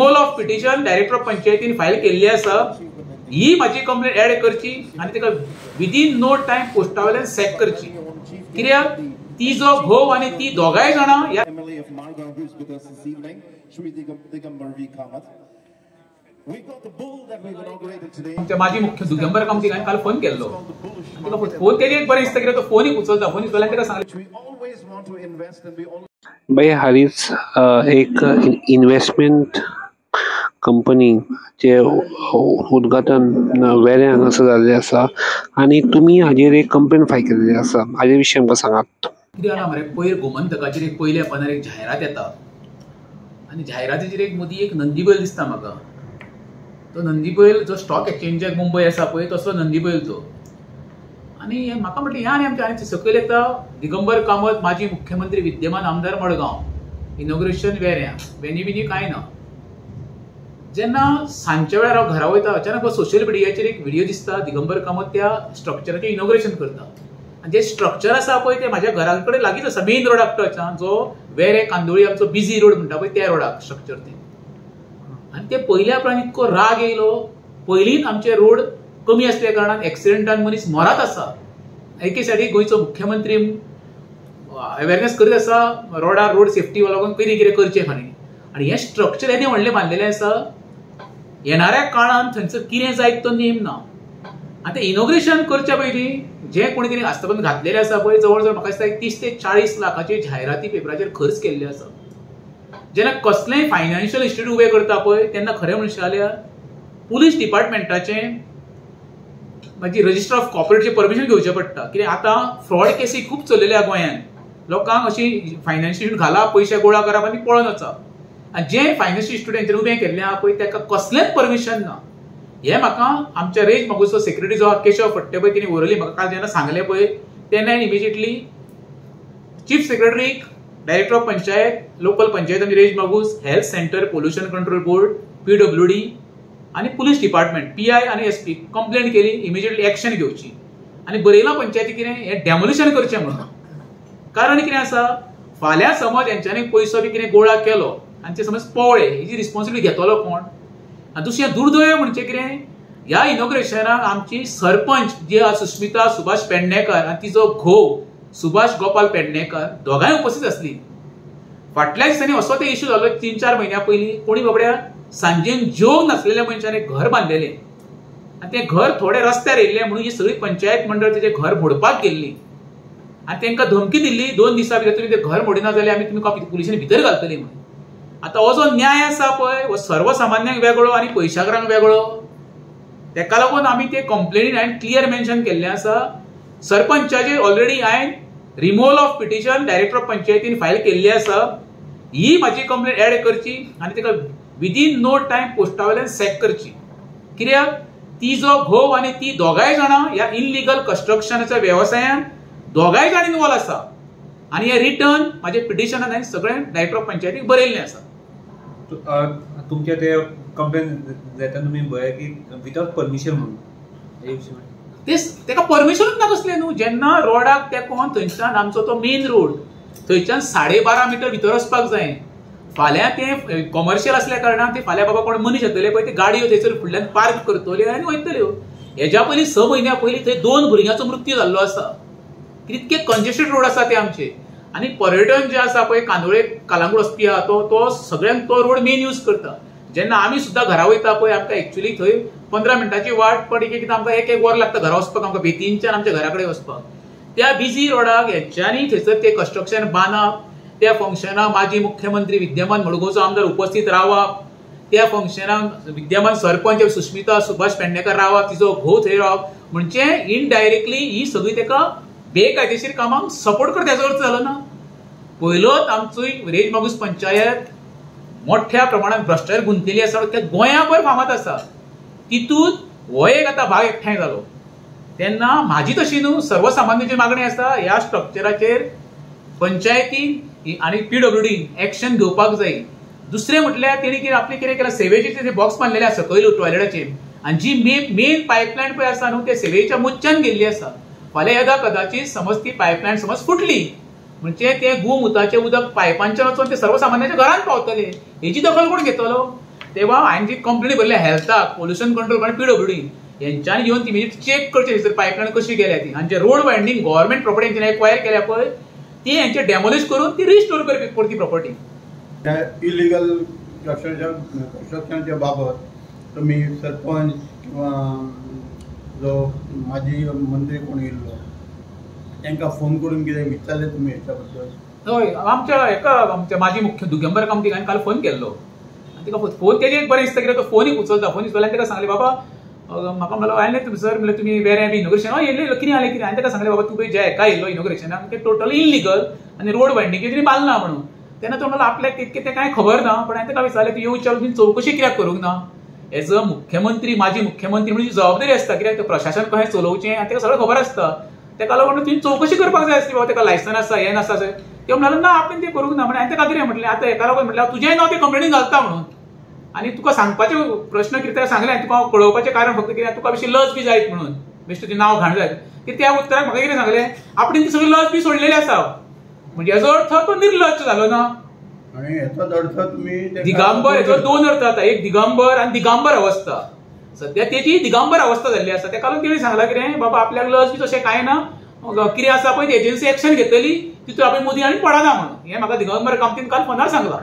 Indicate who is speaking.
Speaker 1: Hole of petition director of पंचायतीन file केल्ली आसा. ही माझी कंप्लेंट ऍड करची आणि तिका विदिन नो टाइम पोस्टावेल्यान सॅक करची. कित्याक ती जो घोव आणि ती दोगांय जाणां माझी मुख्य दिगंबर कामती हांवें काल फोन केल्लो. फोन केली एक बरें दिसता कित्याक तो फोन उचलता. फोन उचलल्यान ताका सांगलें
Speaker 2: भाई हालीच एक इन्व्हेस्टमेंट कंपनी चे उद्घाटन वेरे हांगासर जाल्लें आसा आनी तुमी हाजेर एक कंप्लेंट फायल केल्ली आसा. हाजे विशीं आमकां सांगात.
Speaker 1: कितें जाला मरे, पयर गोमंतकाचेर एक पयल्या पानार एक जायरात येता आनी जायरातीचेर एक मदीं एक नंदी बैल दिसता म्हाका. तो नंदी बैल जो स्टॉक एक्सचेंजाक मुंबय आसा पळय तसलो नंदी बैल तो. आनी म्हाका म्हटलें ह्या आनी आमच्या सकयल येता दिगंबर कामत माजी मुख्यमंत्री विद्यमान आमदार मडगांव. इनॉग्रेशन वेऱ्या वेनी बिनी कांय ना. जेन्ना सांजच्या वेळार हांव घरा वयता अचानक सोशल मिडियाचेर एक व्हिडिओ दिसता दिगंबर कामत त्या स्ट्रक्चराचें इनॉग्रेशन करता. आनी जे स्ट्रक्चर आसा पळय ते म्हाज्या घरा कडेन लागींच आसा. मेन रोडाक टच जो वेरे कांदोळी आमचो बिजी रोड म्हणटा पळय त्या रोडाक स्ट्रक्चर ते. आनी ते पयल्या उपरांत इतको राग येयलो. पयलींच आमचे रोड कमी आसल्या कारणान एक्सिडेंटान मनीस मरत आसा. एके सायडीक गोंयचो मुख्यमंत्री अवेरनेस करीत आसा रोडार रोड सेफ्टी लागून कितें कितें करचें खंय. आनी हें स्ट्रक्चर येदें व्हडलें बांदलेलें आसा. येणाऱ्या काळान थंयसर कितें जायत तो नेम ना. आनी तें इनॉग्रेशन करच्या पयलीं जे कोणी कितें आस्थापन घातलेलें आसा पळय जवळ जवळ म्हाका दिसता 30 ते 40 लाखाची जायराती पेपराचेर खर्च केल्ले आसा. जेन्ना कसलेंय फायनान्शियल इन्स्टिट्यूट उबें करता पळय तेन्ना खरें म्हणशें जाल्यार पुलीस डिपार्टमेंटाचें मागीर रजिस्टर ऑफ कॉर्पोरेटचें परमिशन घेवचें पडटा. कित्याक आतां फ्रॉड केसी खूब चल्लेल्या गोंयांत. लोकांक अशी फायनान्शियल घाला पयशे गोळा करप आनी पळोवन वचप. आनी जे फायनान्शियल इन्स्टिट्यूटांचेर उबें केल्लें आहा पळय ताका कसलेंच परमिशन ना. हें म्हाका आमच्या रेंज मागूचो सेक्रेटरी जो केशव फडटे पळय तिणें उरली म्हाका काल जेन्ना सांगलें पळय तेन्ना इमिजिएटली चीफ सेक्रेटरीक director of panchayat local panchayat आनी रेंज मागूस health centre pollution control board PWD आनी पुलीस डिपार्टमेंट PI आनी SP कंप्लेंट केली. इमिजिएटली एक्शन घेवची आनी बरयलां पंचायती कितें हें डेमोलिशन करचें म्हणून. कारण कितें आसा फाल्यां समज हेंच्यांनी पयसो बी कितें गोळा केलो आनी ते समज पवळे हेजी रिस्पॉन्सिबिलिटी घेतलो कोण. आनी दुसरें दुर्दैव म्हणजे कितें ह्या इनॉग्रेशनाक आमची सरपंच जी सुस्मिता सुभाष पेडणेकर आनी तिचो घोव सुभाष गोपाल पेडणेकर दोगांय उपस्थित आसली. फाटल्या दिसांनी असो ते इश्यू जालो 3-4 म्हयन्या पयलीं कोणी बाबड्या सांजेन जेवंक नासलेल्या मनशान एक घर बांदलेलें आनी तें घर थोडे रस्त्यार येयल्लें म्हणून ही सगळी पंचायत मंडळ तेजें घर मोडपाक गेल्ली आनी तांकां धमकी दिल्ली 2 दिसां भितर तुमी तें घर मोडिना जाल्यार आमी तुमकां पुलिशेन भितर घालतली म्हणून. आतां हो जो न्याय आसा पळय हो सर्वसामान्यांक वेगळो आनी पयशाकारांक वेगळो. तेका लागून आमी ते कंप्लेनीन हांवें क्लियर मेन्शन केल्लें आसा. सरपंचाचेर ऑलरेडी हांवें removal of petition director of पंचायतीन फायल केल्ली आसा. ही म्हाजी कंप्लेंट ऍड करची आनी तिका विदिन नो टाइम पोस्टावेल्यान सॅक करची. कित्याक ती जो घोव आनी ती दोगांय जाणां ह्या इनलिगल कन्स्ट्रक्शनाच्या वेवसायान दोगांय जाण इनवॉल्व आसा. आनी हें रिटर्न म्हाजे पिटिशनान हांवें सगळें डायरेक्टर ऑफ पंचायतीक बरयल्लें आसा.
Speaker 3: तुमच्या ते कंप्लेंट जाता तुमी म्हळ्यार की विदाउट परमिशन म्हणून
Speaker 1: तेका परमिशनूच ना कसलें न्हू. जेन्ना रोडाक तेकोन थंयच्यान आमचो तो मेन रोड थंयच्यान 12.5 मीटर भितर वचपाक जाय. फाल्यां ते कॉमर्शियल असल्या कारणान ते फाल्यां बाबा कोण मनीस येतले पळय ते गाडयो थंयसर फुडल्यान पार्क करतल्यो आनी वयतल्यो. हेज्या पयलीं 6 म्हयन्या पयलीं थंय 2 भुरग्यांचो मृत्यू जाल्लो आसा. इतके कंजेस्टेड रोड आसा ते आमचे. आनी पर्यटन जे आसा पळय कांदोळे कालांगूट वचपी आहा तो सगळ्यांक तो रोड मेन यूज करता. जेन्ना आमी सुद्दां घरा वयता पळय आमकां एक्चुअली थंय 15 मिनटाची वाट पण एक आमकां 1 वर लागता घरा वचपाक आमकां बेतीनच्यान आमच्या घरा कडेन वचपाक. त्या बिजी रोडाक हेंच्यांनी थंयसर ते कन्स्ट्रक्शन बांदप त्या फंक्शनाक माजी मुख्यमंत्री विद्यमान मडगांवचो आमदार उपस्थित रावप. त्या फंक्शनाक विद्यमान सरपंच सुस्मिता सुभाष पेडणेकर रावप तिचो घोव थंय रावप. म्हणजे इनडायरेक्टली ही सगळी तेका बेकायदेशीर कामांक सपोर्ट करता हेजो अर्थ जालो ना. पयलोच आमचो रेंज मागूस पंचायत मोठ्या प्रमाणात भ्रष्टाचार गुंतलेली आसा त्या गोंयाभर फामाद आसा. तितून हो एक आतां भाग एकठांय जालो. तेन्ना म्हाजी तशी न्हू सर्वसामान्याची मागणी आसा ह्या स्ट्रक्चराचेर पंचायतीन आनी PWD एक्शन घेवपाक जाय. दुसरें म्हटल्यार तेणी कितें आपलें कितें केलां सेवेचे जे बॉक्स बांदलेले आसा सकयल टॉयलेटाचेर आनी जी मेन पायपलायन पळय आसा न्हू ते सेवेच्या मुच्च्यान गेल्ली आसा. फाल्यां येदा कदाचित समज ती पायपलायन समज फुटली म्हणजे ते गोमुताचें उदक पायपांच्यान वचून ते सर्वसामान्याच्या घरांत पावतले. हेची दखल कोण घेतलो. तेव्हा हांवें जी कंप्लेनी भरल्या हेल्थाक, पोल्युशन कंट्रोल आणि PWD यांच्यानी येवन ती चेक करचे पायपलायन कशी गेल्या ती, आणि जे road winding government property acquire केल्या पळय ती यांचे डेमोलिश करून ती रिस्टोर करपी परती प्रॉपर्टी.
Speaker 4: इलिगल कन्स्ट्रक्शनच्या बाबत तुम्ही सरपंच किंवा जो माजी मंत्री कोण येयल्लो तांकां फोन करून कितें विचारले तुम्ही हेच्या बद्दल?
Speaker 1: हय, आमच्या माजी मुख्य दिगंबर कामतीक हांवें काल फोन केल्लो आनी तिका फोन तेजे एक बरें दिसता कित्याक तो फोनूय उचलता. फोन उचलल्यान ताका सांगलें बाबा म्हाका म्हणलो आयले तुमी सर, म्हणल्यार तुमी वेऱ्या बी इनोग्रेशन येयल्ले कितें जालें कितें. हांवें ताका सांगलें बाबा तूं जे हेका येयल्लो इनोग्रेशनाक ते टोटली इलिगल आनी रोड वायंडींग तरी बांदना म्हणून. तेन्ना तो म्हणलो आपल्याक तितकें तें कांय खबर ना, पण हांवें ताका विचारलें तूं येवन विचारून चवकशी कित्याक करूंक ना. एज अ मुख्यमंत्री, माजी मुख्यमंत्री म्हणजे जबाबदारी आसता, कित्याक प्रशासन कशें चलोवचें आनी ताका सगळें खबर आसता. ताका लागून तुवें चवकशी करपाक जाय आसली बाबा ताका लायसन आसा हें नासा. ते म्हणलो ना आपणें तें करूंक ना. म्हणून हांवें ताका कितें म्हटलें आतां हेका लागून म्हटल्यार तुजेंय नांव तें कंप्लेनीन घालता म्हणून, आनी तुका सांगपाचे प्रश्न कितें सांगलें तुका कळोवपाचें कारण फक्त कितें तुका अशी लज बी जायत म्हणून बेश्टें तुजें नांव घाण जायत. की त्या उत्तराक म्हाका कितें सांगलें आपणें ती सगळी लज बी सोडलेली आसा. म्हणजे हेजो अर्थ तो निर्लज जालो ना.
Speaker 4: आणि हेचोच अर्थ तुम्ही
Speaker 1: दिगंबर, हेचो दोन अर्थ जाता, एक दिगंबर आनी दिगंबर अवस्था. सध्या तेजी दिगंबर अवस्था जाल्ली आसा. तेका लागून तेणी सांगलां कितें बाबा आपल्याक लज बी तशें कांय ना, कितें आसा पळय एजन्सी एक्शन घेतली तितून आपण मोदी आनी पडना म्हणून. हें म्हाका दिगंबर कामतीन काल फोनार सांगलां.